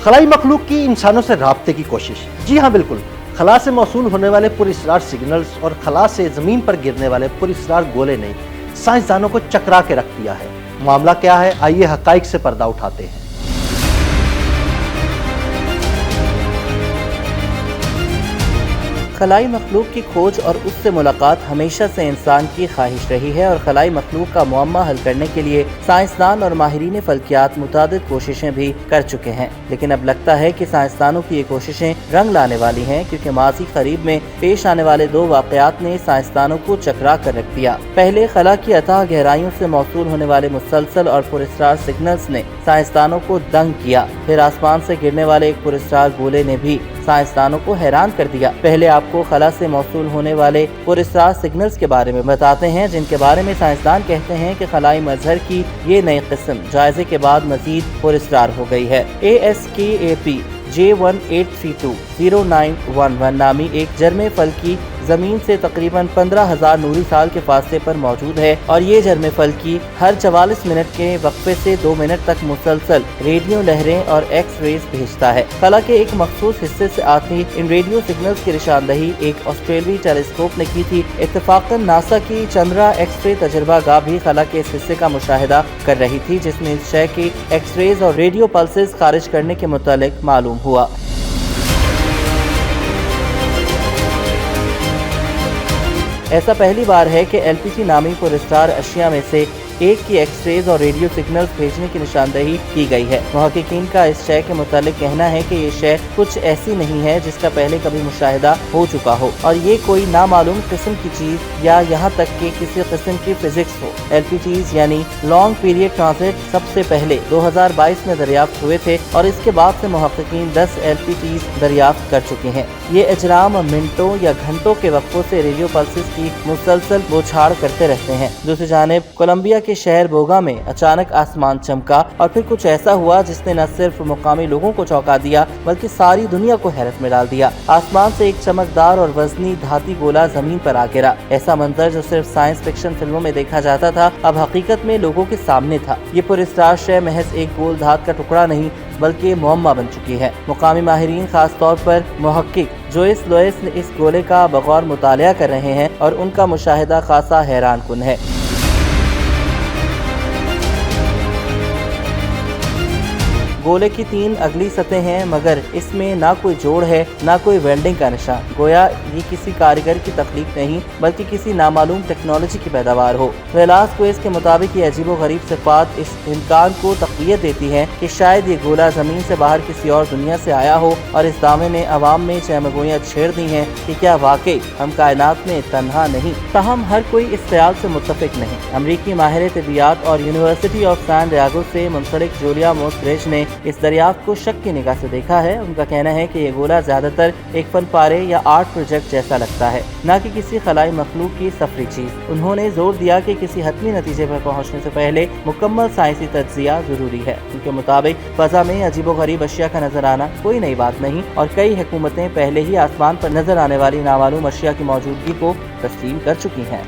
खलाई मखलूक की इंसानों से राब्ते की कोशिश। जी हाँ बिल्कुल, खला से मौसूल होने वाले पुरअसरार सिग्नल्स और खला से ज़मीन पर गिरने वाले पुरअसरार गोले ने साइंसदानों को चकरा के रख दिया है। मामला क्या है, आइए हक़ाइक़ से पर्दा उठाते हैं। खलाई मखलूक की खोज और उससे मुलाकात हमेशा से इंसान की ख्वाहिश रही है और खलाई मखलूक का मुअम्मा हल करने के लिए साइंसदान और माहिरीन फल्कियात मुतादिद कोशिशें भी कर चुके हैं। लेकिन अब लगता है कि साइंसदानों की ये कोशिशें रंग लाने वाली हैं, क्योंकि माजी करीब में पेश आने वाले दो वाक़यात ने साइंसदानों को चकरा कर रख दिया। पहले खला की अथाह गहराइयों से मौसूल होने वाले मुसलसल और पुरअसरार सिग्नल्स ने साइंसदानों को दंग किया। फिर आसमान से गिरने वाले एक पुरअसरार गोले ने भी साइंसदानों को हैरान कर दिया। पहले आपको खला से मौसूल होने वाले पुरअसरार सिग्नल्स के बारे में बताते हैं, जिनके बारे में साइंसदान कहते हैं कि खलाई मजहर की ये नई किस्म जायजे के बाद मजीद पुरअसरार हो गई है। ASKAP J18320911 नामी एक जर्मे फल्की जमीन से तकरीबन 15,000 नूरी साल के फासले पर मौजूद है और ये जर्मे फल्की हर 44 मिनट के वक्फे से 2 मिनट तक मुसलसल रेडियो लहरें और एक्स रेज भेजता है। खला के एक मखसूस हिस्से से आती इन रेडियो सिग्नल्स की निशानदही एक ऑस्ट्रेलियाई टेलीस्कोप ने की थी। इत्तफाकन नासा की चंद्रा एक्स रे तजर्बा गाह भी खला के इस हिस्से का मुशाहिदा कर रही थी, जिसमें इस शय की एक्स रेज और रेडियो पल्सेस खारिज करने के मुतालिक मालूम हुआ। ऐसा पहली बार है कि LPG नामी पुरअसरार अशिया में से एक की एक्सरेज और रेडियो सिग्नल्स भेजने की निशानदही की गई है। मुहक्किकीन का इस शय के मुतालिक कहना है कि ये शय कुछ ऐसी नहीं है जिसका पहले कभी मुशाहिदा हो चुका हो और ये कोई नामालूम किस्म की चीज या यहाँ तक कि किसी किस्म की फिजिक्स हो। LPGs यानी लॉन्ग पीरियड ट्रांजिट सबसे पहले 2022 में दरियाफ्त हुए थे और इसके बाद से मुहक्किकीन 10 LPGs दरियाफ्त कर चुके हैं। ये अजराम मिनटों या घंटों के वक्फों से रेडियो पल्सेस की मुसलसल बौछार करते रहते हैं। दूसरी जानिब कोलंबिया के शहर बोगा में अचानक आसमान चमका और फिर कुछ ऐसा हुआ जिसने न सिर्फ मुकामी लोगों को चौंका दिया बल्कि सारी दुनिया को हैरत में डाल दिया। आसमान से एक चमकदार और वजनी धाती गोला जमीन पर आ गिरा। ऐसा मंजर जो सिर्फ साइंस फिक्शन फिल्मों में देखा जाता था अब हकीकत में लोगों के सामने था। ये पुरअसरार शय महज एक गोल धात का टुकड़ा नहीं बल्कि मुअम्मा बन चुकी है। मुकामी माहिरीन खास तौर पर मुहक्किक जोइस लोइस ने इस गोले का बगौर मुतालिया कर रहे हैं और उनका मुशाहिदा खासा हैरान कुन है। गोले की 3 अगली सतहें हैं, मगर इसमें ना कोई जोड़ है ना कोई वेल्डिंग का निशान। गोया ये किसी कारीगर की तख्लीक नहीं बल्कि किसी नामालूम टेक्नोलॉजी की पैदावार हो। वेलास्क्वेज़ के मुताबिक ये अजीबोगरीब सिफात इस इम्कान को तक़वियत देती हैं कि शायद ये गोला ज़मीन से बाहर किसी और दुनिया से आया हो और इस दावे ने अवाम में चहमगोइयाँ छेड़ दी हैं कि क्या वाकई हम कायनात में तन्हा नहीं। ताहम हर कोई इस ख्याल से मुत्तफिक नहीं। अमरीकी माहिर तिबियात और यूनिवर्सिटी ऑफ सैन डिएगो से मुंसलिक जूलिया मोसब्रिज ने इस दरियाफ्त को शक की निगाह से देखा है। उनका कहना है कि ये गोला ज्यादातर एक फन पारे या आर्ट प्रोजेक्ट जैसा लगता है, न कि किसी खलाई मखलूक की सफरी चीज। उन्होंने जोर दिया कि किसी हतमी नतीजे पर पहुंचने से पहले मुकम्मल साइंसी तज्जिया जरूरी है। उनके मुताबिक फजा में अजीबोगरीब अशिया का नजर आना कोई नई बात नहीं और कई हुकूमतें पहले ही आसमान पर नजर आने वाली नामालूम अशिया की मौजूदगी को तस्लीम कर चुकी हैं।